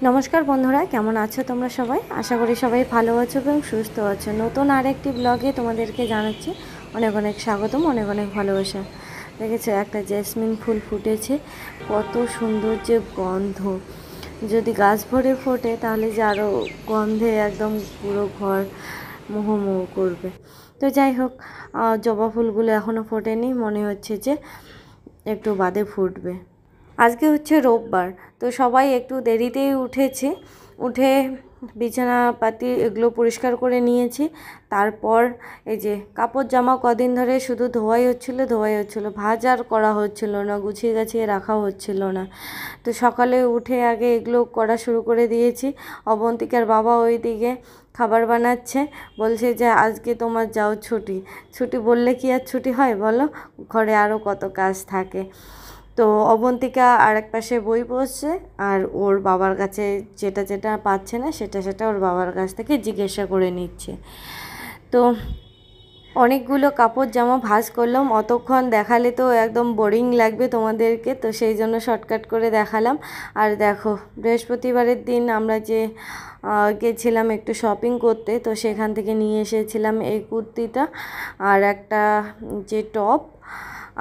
নমস্কার বন্ধুরা, কেমন আছো তোমরা সবাই? আশা করি সবাই ভালো আছো এবং সুস্থ আছো। নতুন আরেকটি ব্লগে তোমাদেরকে জানাচ্ছি অনেক অনেক স্বাগতম, অনেক অনেক ভালোবাসা। দেখেছো একটা জেসমিন ফুল ফুটেছে, কত সুন্দর যে গন্ধ। যদি গাছ ভরে ফোটে তাহলে যে আরও গন্ধে একদম পুরো ঘর মোহমোহ করবে। তো যাই হোক, জবা ফুলগুলো এখনও ফোটেনি, মনে হচ্ছে যে একটু বাদে ফুটবে। আজকে হচ্ছে রোববার, তো সবাই একটু দেরিতেই উঠেছি। উঠে বিছানাপাতি এগুলো পরিষ্কার করে নিয়েছি। তারপর এই যে কাপড় জামা কদিন ধরে শুধু ধোয়াই হচ্ছিলো, ভাঁজ আর করা হচ্ছিল না, গুছিয়ে গাছিয়ে রাখা হচ্ছিল না। তো সকালে উঠে আগে এগুলো করা শুরু করে দিয়েছি। অবন্তিকার বাবা ওই দিকে খাবার বানাচ্ছে, বলছে যে আজকে তোমার যাও ছুটি। ছুটি বললে কি আর ছুটি হয় বলো, ঘরে আরও কত কাজ থাকে। তো অবন্তিকা আর এক পাশে বই পড়ছে, আর ওর বাবার কাছে যেটা যেটা পাচ্ছে না সেটা ওর বাবার কাছ থেকে জিজ্ঞাসা করে নিচ্ছে। তো অনেকগুলো কাপড় জামা ভাঁজ করলাম, অতক্ষণ দেখালে তো একদম বোরিং লাগবে তোমাদেরকে, তো সেই জন্য শর্টকাট করে দেখালাম। আর দেখো, বৃহস্পতিবারের দিন আমরা যে গেছিলাম একটু শপিং করতে, তো সেখান থেকে নিয়ে এসেছিলাম এই কুর্তিটা আর একটা যে টপ,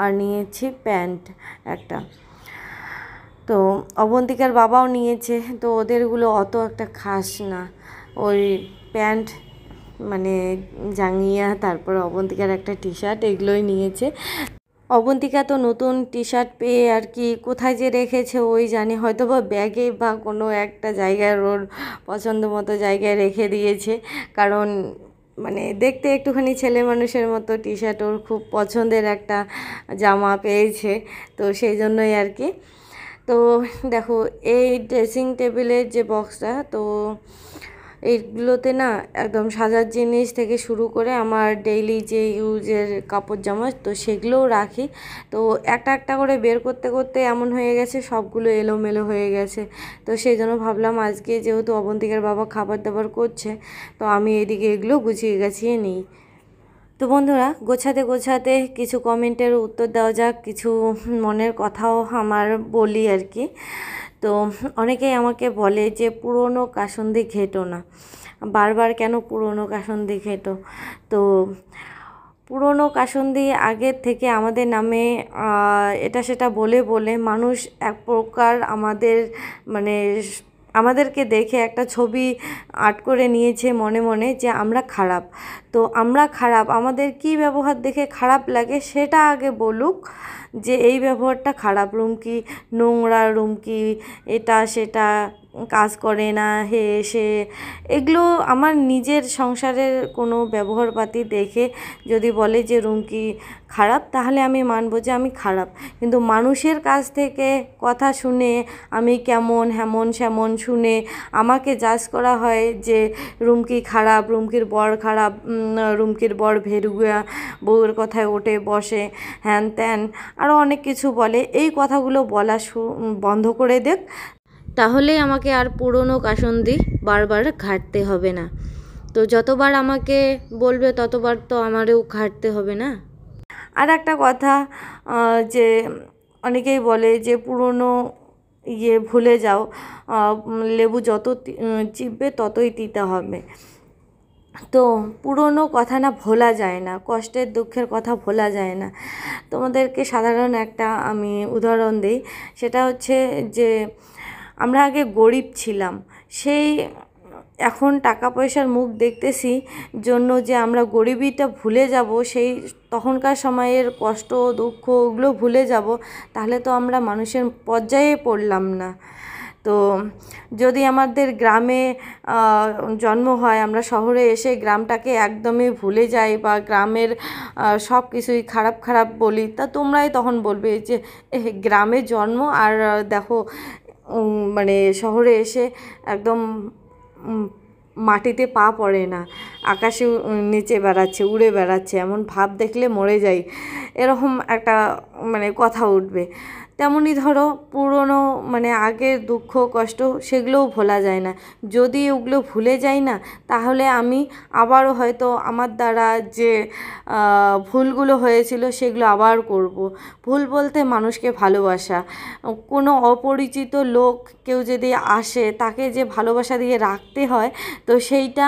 আর নিয়েছি প্যান্ট একটা। তো অবন্তিকার বাবাও নিয়েছে, তো ওদেরগুলো অত একটা খাস না। ওই প্যান্ট মানে জাঙ্গিয়া, তারপর অবন্তিকার একটা টি শার্ট, এগুলোই নিয়েছে। অবন্তিকা তো নতুন টি শার্ট পেয়ে আর কি কোথায় যে রেখেছে ওই জানি, হয়তো বা ব্যাগে বা কোনো একটা জায়গায় ওর পছন্দ মতো জায়গায় রেখে দিয়েছে। কারণ মানে দেখতে একটুখানি ছেলে মানুষের মতো, টি শার্ট ওর খুব পছন্দের একটা জামা পেয়েছে, তো সেই জন্যই আর কি। তো দেখো, এই ড্রেসিং টেবিলের যে বক্সটা, তো এইগুলোতে না একদম সাজার জিনিস থেকে শুরু করে আমার ডেইলি যে ইউজের কাপড় জামা, তো সেগুলোও রাখি। তো একটা একটা করে বের করতে করতে এমন হয়ে গেছে সবগুলো এলোমেলো হয়ে গেছে। তো সেই জন্য ভাবলাম আজকে যেহেতু অবন্তিকার বাবা খাবার দাবার করছে, তো আমি এদিকে এগুলো গুছিয়ে গাছিয়ে নিই। তো বন্ধুরা, গোছাতে গোছাতে কিছু কমেন্টের উত্তর দেওয়া যাক, কিছু মনের কথাও আমার বলি আর কি। তো অনেকেই আমাকে বলে যে পুরনো কাসুন্দি ঘেঁটো না, বারবার কেন পুরনো কাসুন্দি ঘেঁটো। তো পুরনো কাসুন্দি আগের থেকে আমাদের নামে এটা সেটা বলে বলে মানুষ এক প্রকার আমাদের মানে আমাদেরকে দেখে একটা ছবি আর্ট করে নিয়েছে মনে মনে যে আমরা খারাপ। তো আমরা খারাপ, আমাদের কি ব্যবহার দেখে খারাপ লাগে সেটা আগে বলুক, যে এই ব্যবহারটা খারাপ, রুমকি নোংরা, রুমকি এটা সেটা কাজ করে না, হে সে, এগুলো আমার নিজের সংসারের কোনো ব্যবহারপাতি দেখে যদি বলে যে রুমকি খারাপ, তাহলে আমি মানবো যে আমি খারাপ। কিন্তু মানুষের কাছ থেকে কথা শুনে আমি কেমন হেমন সেমন শুনে আমাকে জাজ করা হয় যে রুমকি খারাপ, রুমকির বর খারাপ, রুমকির বর ভেরুয়া, বউয়ের কথায় ওঠে বসে, হ্যান ত্যান আরও অনেক কিছু বলে। এই কথাগুলো বলা বন্ধ করে দেখ, তাহলেই আমাকে আর পুরনো কাসুন্দি বারবার ঘাঁটতে হবে না। তো যতবার আমাকে বলবে ততবার তো আমারও ঘাঁটতে হবে না। আর একটা কথা, যে অনেকেই বলে যে পুরনো ভুলে যাও, লেবু যত চিপবে ততই তিতা হবে। তো পুরনো কথা না ভোলা যায় না, কষ্টের দুঃখের কথা ভোলা যায় না। তোমাদেরকে সাধারণ একটা আমি উদাহরণ দিই, সেটা হচ্ছে যে আমরা আগে গরিব ছিলাম, সেই এখন টাকা পয়সার মুখ দেখতেছি জন্য যে আমরা গরিবিটা ভুলে যাব, সেই তখনকার সময়ের কষ্ট দুঃখ ওগুলো ভুলে যাব, তাহলে তো আমরা মানুষের পর্যায়ে পড়লাম না। তো যদি আমাদের গ্রামে জন্ম হয়, আমরা শহরে এসে গ্রামটাকে একদমই ভুলে যাই বা গ্রামের সব কিছুই খারাপ খারাপ বলি, তা তোমরাই তখন বলবে যে গ্রামে জন্ম আর দেখো মানে শহরে এসে একদম মাটিতে পা পড়ে না, আকাশে নিচে বেড়াচ্ছে, উড়ে বেড়াচ্ছে, এমন ভাব দেখলে মরে যাই, এরকম একটা মানে কথা উঠবে। তেমনই ধরো পুরনো মানে আগের দুঃখ কষ্ট সেগুলোও ভোলা যায় না। যদি ওগুলো ভুলে যাই না, তাহলে আমি আবারও হয়তো আমার দ্বারা যে ভুলগুলো হয়েছিল সেগুলো আবার করব। ভুল বলতে মানুষকে ভালোবাসা, কোনো অপরিচিত লোক কেউ যদি আসে তাকে যে ভালোবাসা দিয়ে রাখতে হয়, তো সেইটা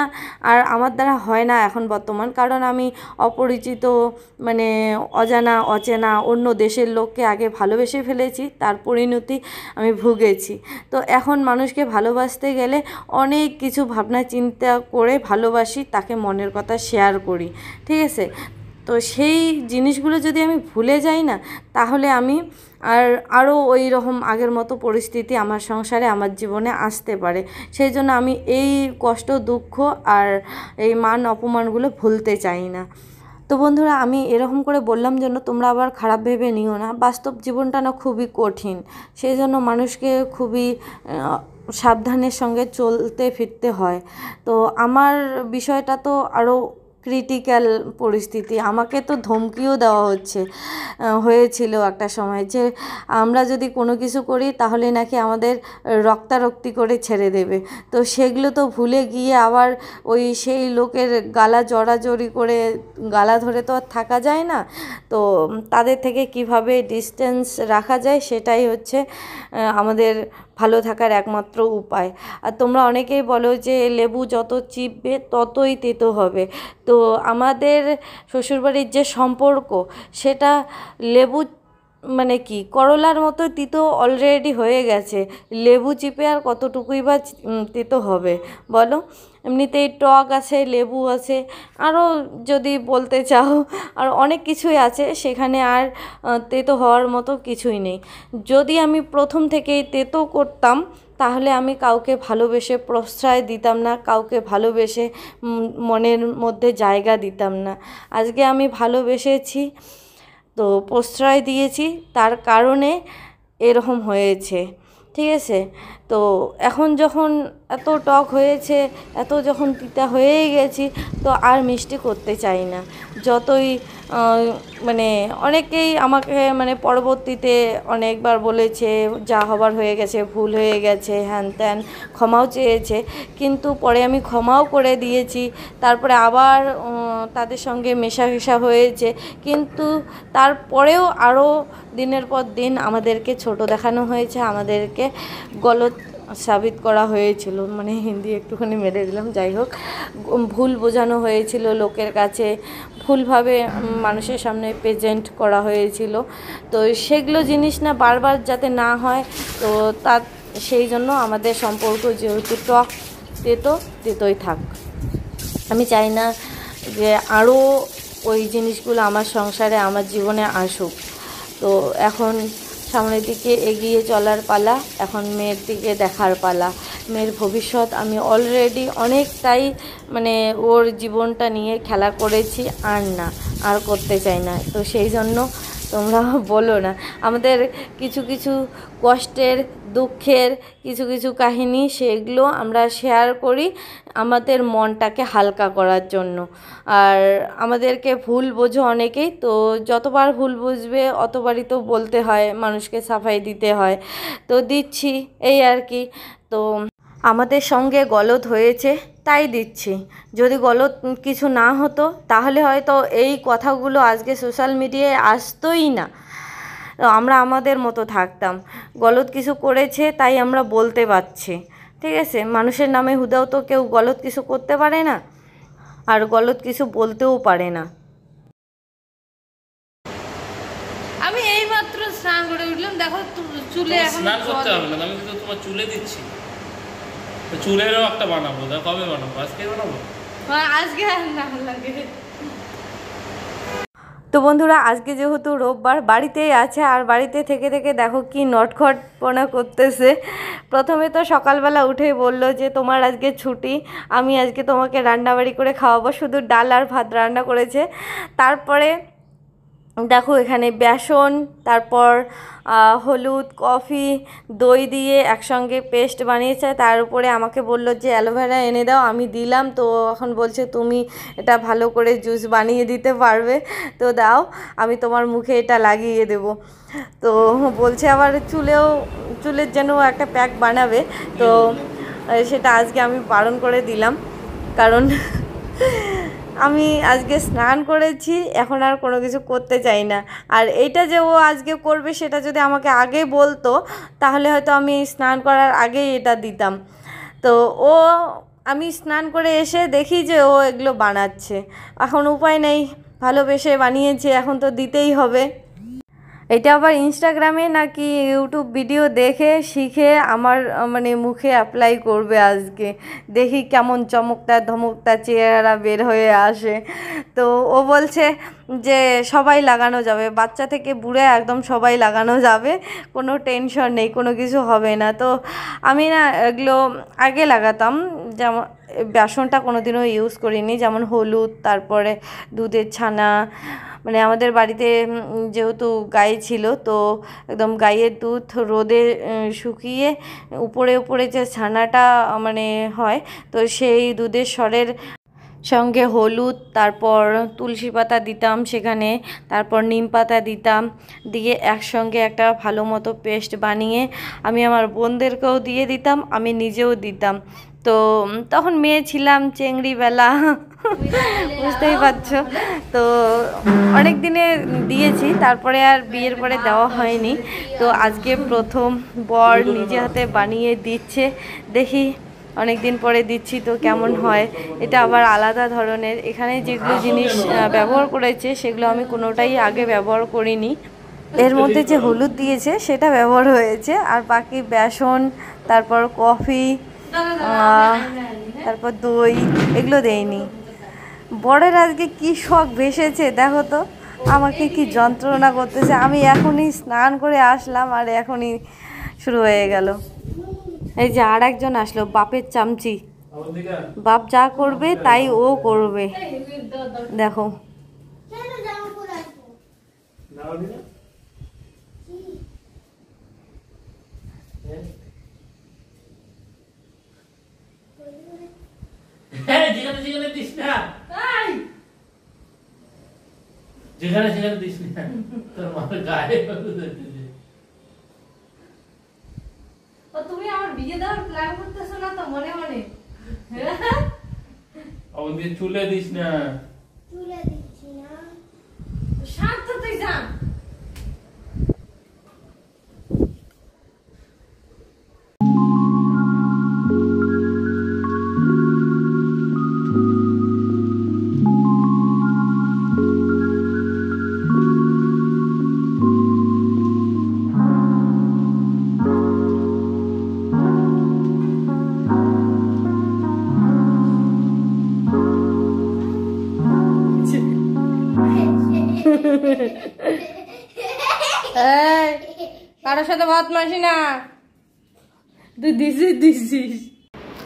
আর আমার দ্বারা হয় না এখন বর্তমান। কারণ আমি অপরিচিত মানে অজানা অচেনা অন্য দেশের লোককে আগে ভালোবেসে ফেলেছি, তার পরিণতি আমি ভুগেছি। তো এখন মানুষকে ভালোবাসতে গেলে অনেক কিছু ভাবনা চিন্তা করে ভালোবাসি, তাকে মনের কথা শেয়ার করি, ঠিক আছে। তো সেই জিনিসগুলো যদি আমি ভুলে যাই না, তাহলে আমি আরও ওই রকম আগের মতো পরিস্থিতি আমার সংসারে আমার জীবনে আসতে পারে। সেই জন্য আমি এই কষ্ট দুঃখ আর এই মান অপমানগুলো ভুলতে চাই না। তো বন্ধুরা, আমি এরকম করে বললাম জন্য তোমরা আবার খারাপ ভেবে নিও না। বাস্তব জীবনটা না খুবই কঠিন, সেই জন্য মানুষকে খুবই সাবধানের সঙ্গে চলতে ফিরতে হয়। তো আমার বিষয়টা তো আরও ক্রিটিক্যাল পরিস্থিতি, আমাকে তো ধমকিও দেওয়া হয়েছিল একটা সময় যে আমরা যদি কোনো কিছু করি তাহলে নাকি আমাদের রক্তারক্তি করে ছেড়ে দেবে। তো সেগুলো তো ভুলে গিয়ে আবার সেই লোকের গালা জড়াজড়ি করে গালা ধরে তো আর থাকা যায় না। তো তাদের থেকে কিভাবে ডিস্টেন্স রাখা যায় সেটাই হচ্ছে আমাদের ভালো থাকার একমাত্র উপায়। আর তোমরা অনেকেই বলো যে লেবু যত চিপবে ততই তেতো হবে। তো আমাদের শ্বশুরবাড়ির যে সম্পর্ক, সেটা লেবু মানে কি করলার মতো তিতো অলরেডি হয়ে গেছে। লেবু চিপে আর কতটুকুই বা তেতো হবে বলো। এমনিতেই টক আছে, লেবু আছে, আরও যদি বলতে চাও আর অনেক কিছুই আছে, সেখানে আর তেতো হওয়ার মতো কিছুই নেই। যদি আমি প্রথম থেকেই তেতো করতাম, তাহলে আমি কাউকে ভালোবেসে প্রশ্রয় দিতাম না, কাউকে ভালোবেসে মনের মধ্যে জায়গা দিতাম না। আজকে আমি ভালোবেসেছি, তো প্রশ্রয় দিয়েছি, তার কারণে এরকম হয়েছে, ঠিক আছে। তো এখন যখন এত টক হয়েছে, এত যখন তিতা হয়েই গেছি, তো আর মিষ্টি করতে চাই না। যতই মানে অনেকেই আমাকে মানে পরবর্তীতে অনেকবার বলেছে যা হবার হয়ে গেছে, ভুল হয়ে গেছে, হ্যান ত্যান, ক্ষমাও চেয়েছে, কিন্তু পরে আমি ক্ষমাও করে দিয়েছি। তারপরে আবার তাদের সঙ্গে মেশামেশা হয়েছে, কিন্তু তারপরেও আরও দিনের পর দিন আমাদেরকে ছোট দেখানো হয়েছে, আমাদেরকে গলত সাবিত করা হয়েছিল, মানে হিন্দি একটুখানি মেরে দিলাম, যাই হোক, ভুল বোঝানো হয়েছিল লোকের কাছে, ভুলভাবে মানুষের সামনে প্রেজেন্ট করা হয়েছিল। তো সেগুলো জিনিস না বারবার যাতে না হয়, তো সেই জন্য আমাদের সম্পর্ক যেহেতু টক তেতোই থাক। আমি চাই না যে আরও ওই জিনিসগুলো আমার সংসারে আমার জীবনে আসুক। তো এখন সামনের দিকে এগিয়ে চলার পালা, এখন মেয়ের দিকে দেখার পালা। মেয়ের ভবিষ্যৎ আমি অলরেডি অনেকটাই মানে ওর জীবনটা নিয়ে খেলা করেছি, আর করতে চাই না। তো সেই জন্য তোমরা বলো না, আমাদের কিছু কিছু কষ্টের দুঃখের কিছু কিছু কাহিনী, সেগুলো আমরা শেয়ার করি আমাদের মনটাকে হালকা করার জন্য। আর আমাদেরকে ভুল বোঝো অনেকেই, তো যতবার ভুল বুঝবে অতবারই তো বলতে হয়, মানুষকে সাফাই দিতে হয়, তো দিচ্ছি এই আর কি। তো আমাদের সঙ্গে গলদ হয়েছে তাই দিচ্ছি। যদি গলদ কিছু না হতো তাহলে হয়তো এই কথাগুলো আজকে সোশ্যাল মিডিয়ায় আসতোই না, আমরা আমাদের মতো থাকতাম। গলদ কিছু করেছে তাই আমরা বলতে পারছি, ঠিক আছে। মানুষের নামে হুদাও তো কেউ গলদ কিছু করতে পারে না, আর গলদ কিছু বলতেও পারে না। আমি এইমাত্র স্নান করে উঠলাম, দেখো চুলে এখন স্নান করতে হবে না, আমি তো তোমার চুলে দিচ্ছি, চুলেরও একটা বানাবো। দেখো কবে বানাবো? আজকে বানাবো, আজকে না লাগে। তো বন্ধুরা, আজকে যেহেতু রোববার বাড়িতেই আছে, আর বাড়িতে থেকে থেকে দেখো কি নটখটপনা করতেছে। প্রথমে তো সকালবেলা উঠেই বললো যে তোমার আজকে ছুটি, আমি আজকে তোমাকে রান্নাবাড়ি করে খাওয়াবো, শুধু ডাল আর ভাত রান্না করেছে। তারপরে দেখো এখানে বেসন, তারপর হলুদ, কফি, দই দিয়ে একসঙ্গে পেস্ট বানিয়েছে। তার উপরে আমাকে বলল যে অ্যালোভেরা এনে দাও, আমি দিলাম। তো এখন বলছে তুমি এটা ভালো করে জুস বানিয়ে দিতে পারবে, তো দাও আমি তোমার মুখে এটা লাগিয়ে দেব। তো বলছে আবার চুলের যেন একটা প্যাক বানাবে। তো সেটা আজকে আমি বারণ করে দিলাম, কারণ আমি আজকে স্নান করেছি, এখন আর কোনো কিছু করতে চাই না। আর এইটা যে ও আজকে করবে সেটা যদি আমাকে আগে বলতো তাহলে হয়তো আমি স্নান করার আগেই এটা দিতাম। তো আমি স্নান করে এসে দেখি যে ও এগুলো বানাচ্ছে, এখন উপায় নেই, ভালোবেসে বানিয়েছে, এখন তো দিতেই হবে। এটা আবার ইনস্টাগ্রামে নাকি ইউটিউব ভিডিও দেখে শিখে আমার মানে মুখে অ্যাপ্লাই করবে আজকে। দেখি কেমন চমকদার ধমকদার চেহারা বের হয়ে আসে। তো ও বলছে যে সবাই লাগানো যাবে, বাচ্চা থেকে বুড়ে একদম সবাই লাগানো যাবে, কোনো টেনশন নেই, কোনো কিছু হবে না। তো আমি না এগুলো আগে লাগাতাম, যেমন বেসনটা কোনোদিনও ইউজ করিনি, যেমন হলুদ, তারপরে দুধের ছানা, মানে আমাদের বাড়িতে যেহেতু গাই ছিল, তো একদম গাইয়ের দুধ রোদে শুকিয়ে উপরে যে ছানাটা মানে হয়, তো সেই দুধের সরের সঙ্গে হলুদ, তারপর তুলসী পাতা দিতাম সেখানে, তারপর নিম পাতা দিতাম, দিয়ে একসঙ্গে একটা ভালো মতো পেস্ট বানিয়ে আমি আমার বোনদেরকেও দিয়ে দিতাম, আমি নিজেও দিতাম। তো তখন মেয়ে ছিলাম, চেংড়িবেলা, বুঝতেই পারছো। তো অনেক দিনে দিয়েছি, তারপরে আর বিয়ের পরে দেওয়া হয়নি। তো আজকে প্রথম বর নিজে হাতে বানিয়ে দিচ্ছে, দেখি অনেক দিন পরে দিচ্ছি তো কেমন হয়। এটা আবার আলাদা ধরনের, এখানে যেগুলো জিনিস ব্যবহার করেছে সেগুলো আমি কোনোটাই আগে ব্যবহার করিনি। এর মধ্যে যে হলুদ দিয়েছে সেটা ব্যবহার হয়েছে, আর বাকি বেসন, তারপর কফি, তারপর দই, এগুলো দেয়নি। বরের আজকে কি শখ ভেসেছে দেখো তো, আমাকে কি যন্ত্রণা করতেছে। আমি এখনই স্নান করে আসলাম আর এখনই শুরু হয়ে গেল। এই যে আর একজন আসলো, বাপের চামচি, বাপ যা করবে তাই ও করবে, দেখো। যেখানে দিস না, তোর মাথার গায়ে তুমি আমার বিয়ে দেওয়ার প্ল্যান করতেছো না তো মনে মনে? আমাদের চুলে দিস না। চুলে দিচ্ছি না, শান্ত তুই যা। কারোর সাথে বদমাশি না, তুই দিছিস।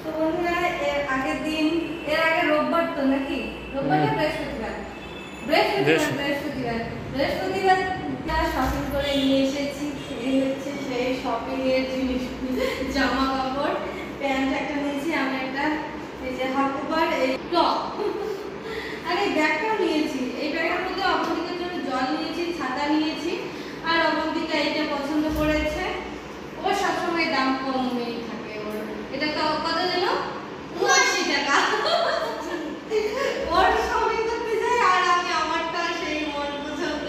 তো বন্ধুরা, এর আগের দিন, এর আগে রোববার তো নাকি, রোববার না বৃহস্পতিবার শপিং করে নিয়ে এসেছি। এই হচ্ছে সেই শপিং এর জিনিস, জামা কাপড়, প্যান্ট একটা নিয়েছি আমি, একটা এই যে হাফ ওভার, এই টপ, আর এই ব্যাগটাও নিয়েছি। এই ব্যাগের মধ্যে অবন্তিকার জন্য জল নিয়েছি, ছাতা নিয়েছি, আর অবন্তিকা এটা পছন্দ করেছে। ও সবসময় দাম কমই থাকে ওর। এটা কত দিল? 80 টাকা। ওর শপিং করতে যাই আর আমি আমারটা সেই মন পছন্দ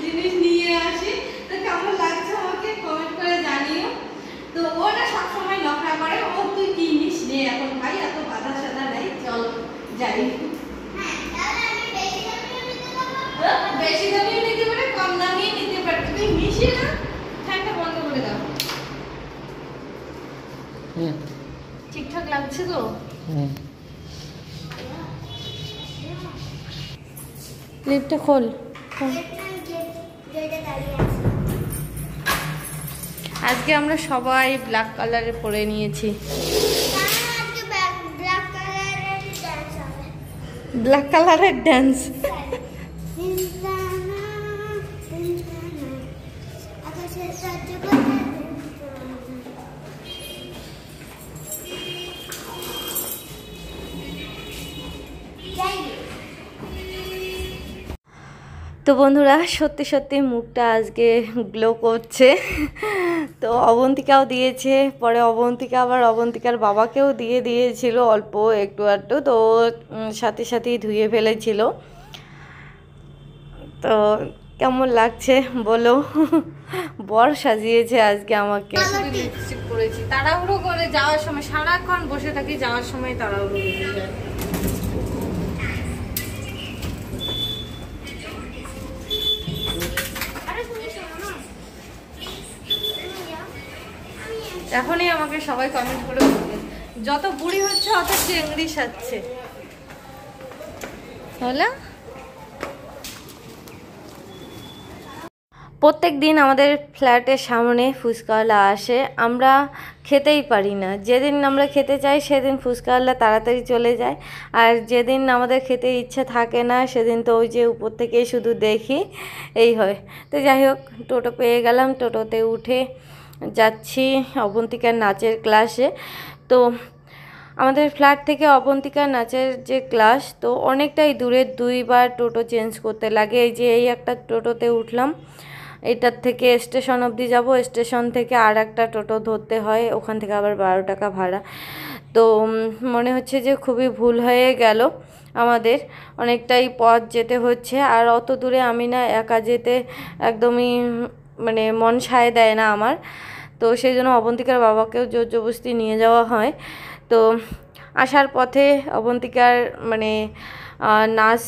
জিনিস নিয়ে আসি। তো কেমন লাগছে আমাকে কমেন্ট করে জানিও। তো ওটা সবসময় নকরা করে, ও তুই কি নিস নে এখন ভাই, এত বাধা সাধা নাই, চল যাই। বেশি দামিও নিতে পারে, কম দামিও নিতে পারে, তুমি মিশিয়ে না। ফ্যানটা বন্ধ করে দাও। ঠিকঠাক লাগছে তো? ক্লিপটা খোল। আজকে আমরা সবাই ব্ল্যাক কালারে পরে নিয়েছি। ব্ল্যাক কালারের ড্যান্স। তো বন্ধুরা সত্যি সত্যি মুখটা আজকে গ্লো করছে। তো অবন্তিকাও দিয়েছে, পরে অবন্তিকা আবার অবন্তিকার বাবাকেও দিয়েছিল অল্প একটু আধটু, তো সাথে সাথেই ধুয়ে ফেলেছিল। তো কেমন লাগছে বলো? বর সাজিয়েছে আজকে আমাকে। লিপস্টিক পরেছি তাড়াহুড়ো করে যাওয়ার সময়, সারাক্ষণ বসে থাকি, যাওয়ার সময় তাড়াহুড়ো হয়ে যায়। এখনই আমাকে সবাই কমেন্ট করে বলবে যত বুড়ি হচ্ছে অত চেংড়ি সাজছে। হলো প্রত্যেক দিন আমাদের ফ্ল্যাটের সামনে ফুচকাওয়ালা আসে, আমরা খেতেই পারি না। যেদিন আমরা খেতে চাই সেদিন ফুচকাওয়ালা তাড়াতাড়ি চলে যায়, আর যেদিন আমাদের খেতে ইচ্ছে থাকে না সেদিন তো ওই যে উপর থেকে শুধু দেখি, এই হয়। তো যাই হোক, টোটো পেয়ে গেলাম, টোটোতে উঠে যাচ্ছি অবন্তিকার নাচের ক্লাসে। তো আমাদের ফ্ল্যাট থেকে অবন্তিকার নাচের যে ক্লাস, তো অনেকটাই দূরে, 2বার টোটো চেঞ্জ করতে লাগে। এই যে এই একটা টোটোতে উঠলাম, এটার থেকে স্টেশন অবধি যাব, স্টেশন থেকে আর একটা টোটো ধরতে হয়, ওখান থেকে আবার 12 টাকা ভাড়া। তো মনে হচ্ছে যে খুবই ভুল হয়ে গেল, আমাদের অনেকটাই পথ যেতে হচ্ছে। আর অত দূরে আমি না একা যেতে একদমই মানে মন সায় দেয় না আমার। তো সেই জন্য অবন্তিকার বাবাকেও জোর জবরদস্তি নিয়ে যাওয়া হয়। তো আসার পথে অবন্তিকার মানে নাচ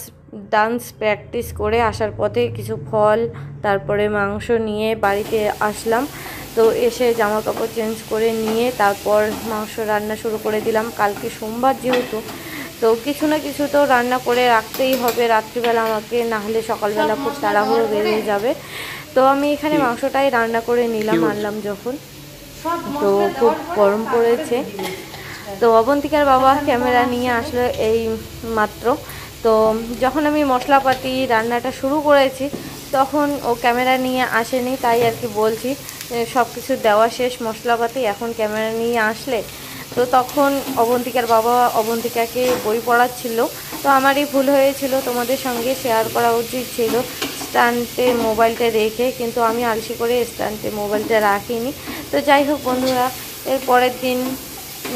ডান্স প্র্যাকটিস করে আসার পথে কিছু ফল তারপরে মাংস নিয়ে বাড়িতে আসলাম। তো এসে জামা কাপড় চেঞ্জ করে নিয়ে তারপর মাংস রান্না শুরু করে দিলাম। কালকে সোমবার যেহেতু, তো কিছু না কিছু তো রান্না করে রাখতেই হবে রাত্রিবেলা আমাকে, না হলে সকালবেলা খুব তাড়াহুড়ো বেরিয়ে যাবে। তো আমি এখানে মাংসটাই রান্না করে নিলাম, আনলাম যখন। তো খুব গরম পড়েছে। তো অবন্তিকার বাবা ক্যামেরা নিয়ে আসলো এই মাত্র। তো যখন আমি মশলাপাতি রান্নাটা শুরু করেছি তখন ও ক্যামেরা নিয়ে আসেনি, তাই আর কি বলছি সব কিছু দেওয়া শেষ মশলাপাতি, এখন ক্যামেরা নিয়ে আসলে। তো তখন অবন্তিকার বাবা অবন্তিকাকে বই পড়াচ্ছিল। তো আমারই ভুল হয়েছিল, তোমাদের সঙ্গে শেয়ার করা উচিত ছিল স্ট্যান্ডে মোবাইলটা রেখে, কিন্তু আমি আলসি করে স্ট্যান্ডে মোবাইলটা রাখিনি। তো যাই হোক বন্ধুরা, এর পরের দিন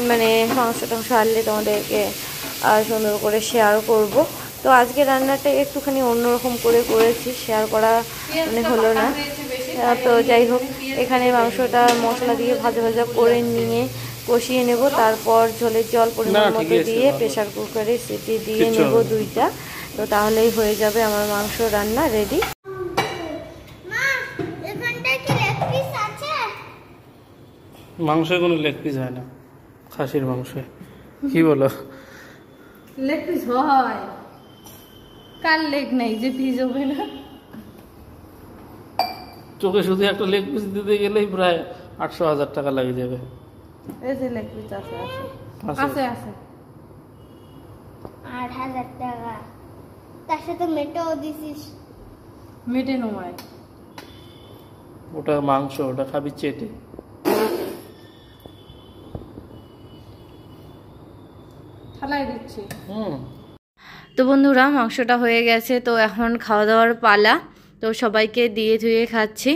মানে মাংস টাংস আনলে তোমাদেরকে সুন্দর করে শেয়ার করব। তো আজকে রান্নাটা একটুখানি অন্যরকম করে করেছি, শেয়ার করা মানে হলো না। তো যাই হোক, এখানে মাংসটা মশলা দিয়ে ভাজা ভাজা করে নিয়ে কষিয়ে নেব, তারপর ঝোলের জল পরিমাণ মতো দিয়ে প্রেসার কুকারে সিটি দিয়ে নেব 2টা। তো তাহলেই হয়ে যাবে আমার মাংস রান্না রেডি। মাংসে কোনো লেগ পিস হয় না, খাসির মাংসে। কি বলো? লেগ পিস হয়, কার লেগ নেই যে পিস হবে না? চোখে শুধু একটা লেগ পিস দিতে গেলেই প্রায় 800,000 টাকা লাগে যাবে। এই যে লেগ পিস আছে আছে আছে 8,000 টাকা, তার সাথে মেটেও দিছিস। মেটে নয়, ওটা মাংস, ওটা খাবি চেটে। থালায় দিচ্ছি। তো বন্ধুরা মাংসটা হয়ে গেছে, তো এখন খাওয়া দাওয়ার পালা। তো সবাইকে দিয়ে ধুয়ে খাচ্ছি।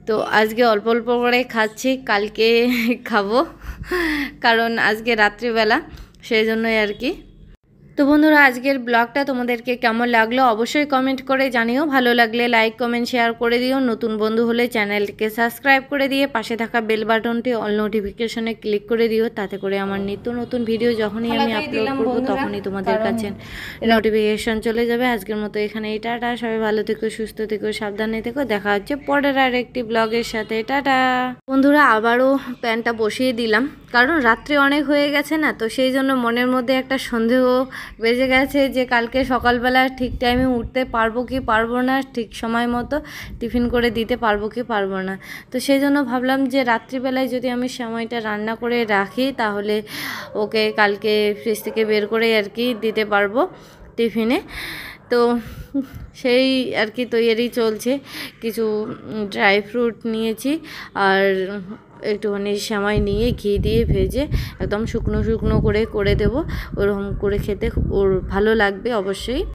তো আজকে অল্প অল্প করে খাচ্ছি, কালকে খাবো, কারণ আজকে রাত্রিবেলা, সেই জন্যই আর কি। তো বন্ধুরা আজকের ব্লগটা তোমাদেরকে কেমন লাগলো অবশ্যই কমেন্ট করে জানিও। ভালো লাগলে লাইক কমেন্ট শেয়ার করে দিও। নতুন বন্ধু হলে চ্যানেলটিকে সাবস্ক্রাইব করে দিয়ে পাশে থাকা বেল বাটনটি অল নোটিফিকেশনে ক্লিক করে দিও, তাতে করে আমার নিত্য নতুন ভিডিও যখনই আমি আপলোড করবো তখনই তোমাদের কাছে নোটিফিকেশন চলে যাবে। আজকের মতো এখানেই টাটা, সবাই ভালো থেকো, সুস্থ থেকো, সাবধানে থেকো। দেখা হচ্ছে পরের আর একটি ব্লগের সাথে। টাটা বন্ধুরা, আবারও প্যানটা বসিয়ে দিলাম, কারণ রাত্রি অনেক হয়ে গেছে না, তো সেই জন্য মনের মধ্যে একটা সন্দেহ বেজে গেছে যে কালকে সকালবেলা ঠিক টাইমে উঠতে পারবো কি পারবো না, ঠিক সময় মতো টিফিন করে দিতে পারবো কি পারবো না। তো সেই জন্য ভাবলাম যে রাত্রিবেলায় যদি আমি সময়টা রান্না করে রাখি তাহলে ওকে কালকে ফ্রিজ থেকে বের করে আর কি দিতে পারবো টিফিনে। তো সেই আর কি তৈরি চলছে। কিছু ড্রাই ফ্রুট নিয়েছি আর একটুখানি সেমাই নিয়ে ঘি দিয়ে ভেজে একদম শুকনো শুকনো করে দেবো, ওরকম করে খেতে ওর ভালো লাগবে অবশ্যই।